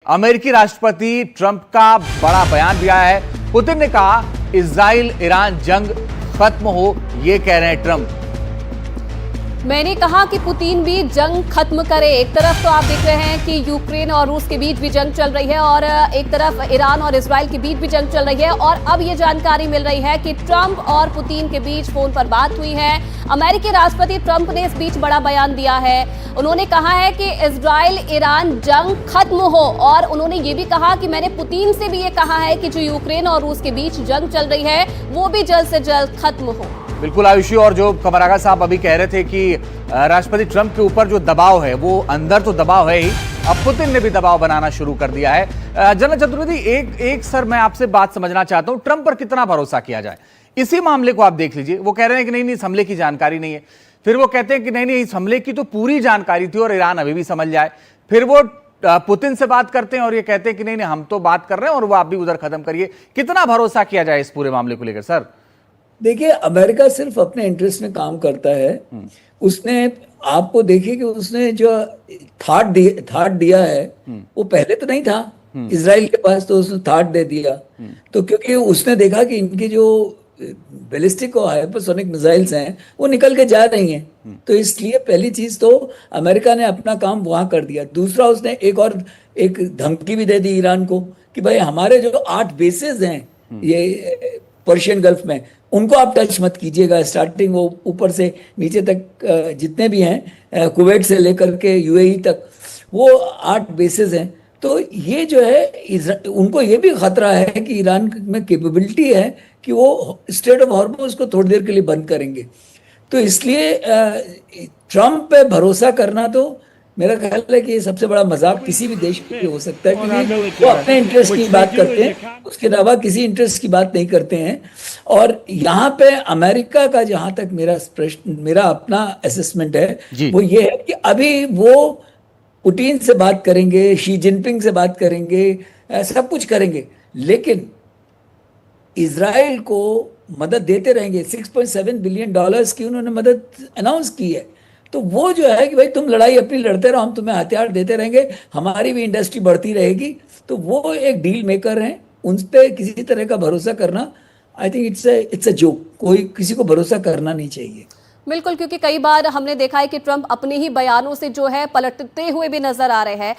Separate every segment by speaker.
Speaker 1: अमेरिकी राष्ट्रपति ट्रंप का बड़ा बयान भी आया है। पुतिन ने कहा इजराइल ईरान जंग खत्म हो, ये कह रहे हैं ट्रंप।
Speaker 2: मैंने कहा कि पुतिन भी जंग खत्म करे। एक तरफ तो आप देख रहे हैं कि यूक्रेन और रूस के बीच भी जंग चल रही है और एक तरफ ईरान और इजराइल के बीच भी जंग चल रही है और अब ये जानकारी मिल रही है कि ट्रंप और पुतिन के बीच फोन पर बात हुई है। अमेरिकी राष्ट्रपति ट्रंप ने इस बीच बड़ा बयान दिया है। उन्होंने कहा है कि इजराइल ईरान जंग खत्म हो और उन्होंने ये भी कहा कि मैंने पुतिन से भी ये कहा है कि जो यूक्रेन और रूस के बीच जंग चल रही है वो भी जल्द से जल्द खत्म हो।
Speaker 1: बिल्कुल आयुषी, और जो कमर आगा साहब अभी कह रहे थे कि राष्ट्रपति ट्रंप के ऊपर जो दबाव है वो अंदर तो दबाव है ही, अब पुतिन ने भी दबाव बनाना शुरू कर दिया है। जनरल चतुर्वेदी, एक सर मैं आपसे बात समझना चाहता हूं, ट्रंप पर कितना भरोसा किया जाए? इसी मामले को आप देख लीजिए, वो कह रहे हैं कि नहीं इस हमले की जानकारी नहीं है, फिर वो कहते हैं कि नहीं इस हमले की तो पूरी जानकारी थी और ईरान अभी भी समझ जाए, फिर वो पुतिन से बात करते हैं और ये कहते हैं कि नहीं हम तो बात कर रहे हैं और वो आप भी उधर खत्म करिए। कितना भरोसा किया जाए इस पूरे मामले को लेकर सर?
Speaker 3: देखिए, अमेरिका सिर्फ अपने इंटरेस्ट में काम करता है। उसने आपको देखिए कि उसने जो थाट दिया है वो पहले तो नहीं था इजराइल के पास, तो उसने थाट दे दिया। तो क्योंकि उसने देखा कि इनकी जो बैलिस्टिक और हाइपरसोनिक मिसाइल्स हैं वो निकल के जा रही हैं, तो इसलिए पहली चीज तो अमेरिका ने अपना काम वहां कर दिया। दूसरा, उसने एक धमकी भी दे दी ईरान को कि भाई हमारे जो 8 बेसेस हैं ये पर्शियन गल्फ में, उनको आप टच मत कीजिएगा। स्टार्टिंग वो ऊपर से नीचे तक जितने भी हैं, कुवैत से लेकर के यूएई तक, वो 8 बेसेस हैं। तो ये जो है उनको ये भी खतरा है कि ईरान में कैपेबिलिटी है कि वो स्ट्रेट ऑफ हॉर्मुज़ को थोड़ी देर के लिए बंद करेंगे। तो इसलिए ट्रंप पे भरोसा करना तो मेरा ख्याल है कि ये सबसे बड़ा मजाक किसी भी देश के लिए हो सकता है, क्योंकि वो अपने इंटरेस्ट की बात करते हैं, उसके अलावा किसी इंटरेस्ट की बात नहीं करते हैं। और यहाँ पे अमेरिका का जहां तक मेरा अपना असेसमेंट है वो ये है कि अभी वो पुतिन से बात करेंगे, शी जिनपिंग से बात करेंगे, सब कुछ करेंगे, लेकिन इजराइल को मदद देते रहेंगे। $6.7 बिलियन की उन्होंने मदद अनाउंस की है। तो वो जो है कि भाई तुम लड़ाई अपनी लड़ते रहो, हम तुम्हें हथियार देते रहेंगे, हमारी भी इंडस्ट्री बढ़ती रहेगी। तो वो एक डील मेकर हैं, उन पे किसी तरह का भरोसा करना, I think it's a joke. कोई किसी को भरोसा करना नहीं चाहिए।
Speaker 2: बिल्कुल, क्योंकि कई बार हमने देखा है कि ट्रंप अपने ही बयानों से जो है पलटते हुए भी नजर आ रहे हैं।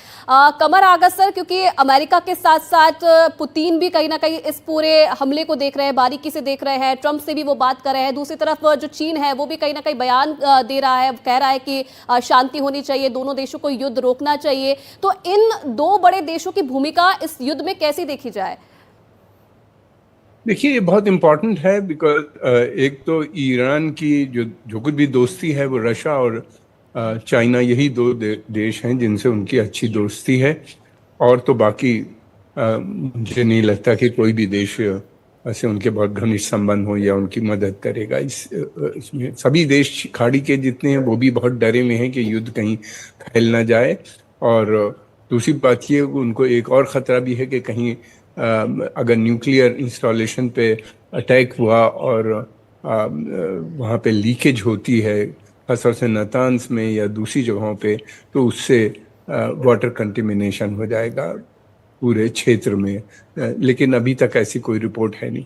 Speaker 2: कमर आगा सर, क्योंकि अमेरिका के साथ साथ पुतिन भी कहीं ना कहीं इस पूरे हमले को देख रहे हैं, बारीकी से देख रहे हैं, ट्रंप से भी वो बात कर रहे हैं। दूसरी तरफ जो चीन है वो भी कहीं ना कहीं बयान दे रहा है, कह रहा है कि शांति होनी चाहिए, दोनों देशों को युद्ध रोकना चाहिए। तो इन 2 बड़े देशों की भूमिका इस युद्ध में कैसी देखी जाए?
Speaker 4: देखिए, ये बहुत इम्पोर्टेंट है बिकॉज एक तो ईरान की जो कुछ भी दोस्ती है वो रशिया और चाइना, यही 2 देश हैं जिनसे उनकी अच्छी दोस्ती है। और तो बाकी मुझे नहीं लगता कि कोई भी देश से उनके बहुत घनिष्ठ संबंध हो या उनकी मदद करेगा। इसमें सभी देश खाड़ी के जितने हैं वो भी बहुत डरे में हैं कि युद्ध कहीं फैल ना जाए। और दूसरी बात ये, उनको एक और ख़तरा भी है कि कहीं अगर न्यूक्लियर इंस्टॉलेशन पे अटैक हुआ और वहाँ पे लीकेज होती है, खासतौर से नातान्स में या दूसरी जगहों पे, तो उससे वाटर कंटेमिनेशन हो जाएगा पूरे क्षेत्र में। लेकिन अभी तक ऐसी कोई रिपोर्ट है नहीं।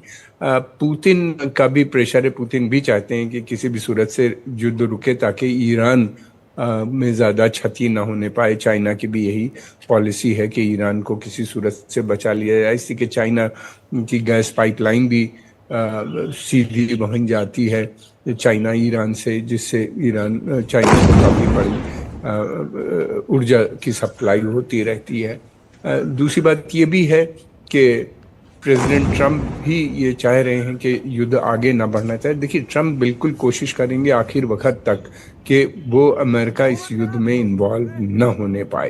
Speaker 4: पुतिन का भी प्रेशर है, पुतिन भी चाहते हैं कि किसी भी सूरत से युद्ध रुके ताकि ईरान में ज़्यादा क्षति ना होने पाए। चाइना की भी यही पॉलिसी है कि ईरान को किसी सूरत से बचा लिया जाए, इसलिए कि चाइना की गैस पाइपलाइन भी सीधी वहीं जाती है चाइना ईरान से, जिससे चाइना को काफ़ी बड़ी ऊर्जा की सप्लाई होती रहती है। दूसरी बात ये भी है कि प्रेसिडेंट ट्रंप भी ये चाह रहे हैं कि युद्ध आगे ना बढ़ना चाहिए। देखिए, ट्रंप बिल्कुल कोशिश करेंगे आखिर वक्त तक कि वो अमेरिका इस युद्ध में इन्वॉल्व न होने पाए।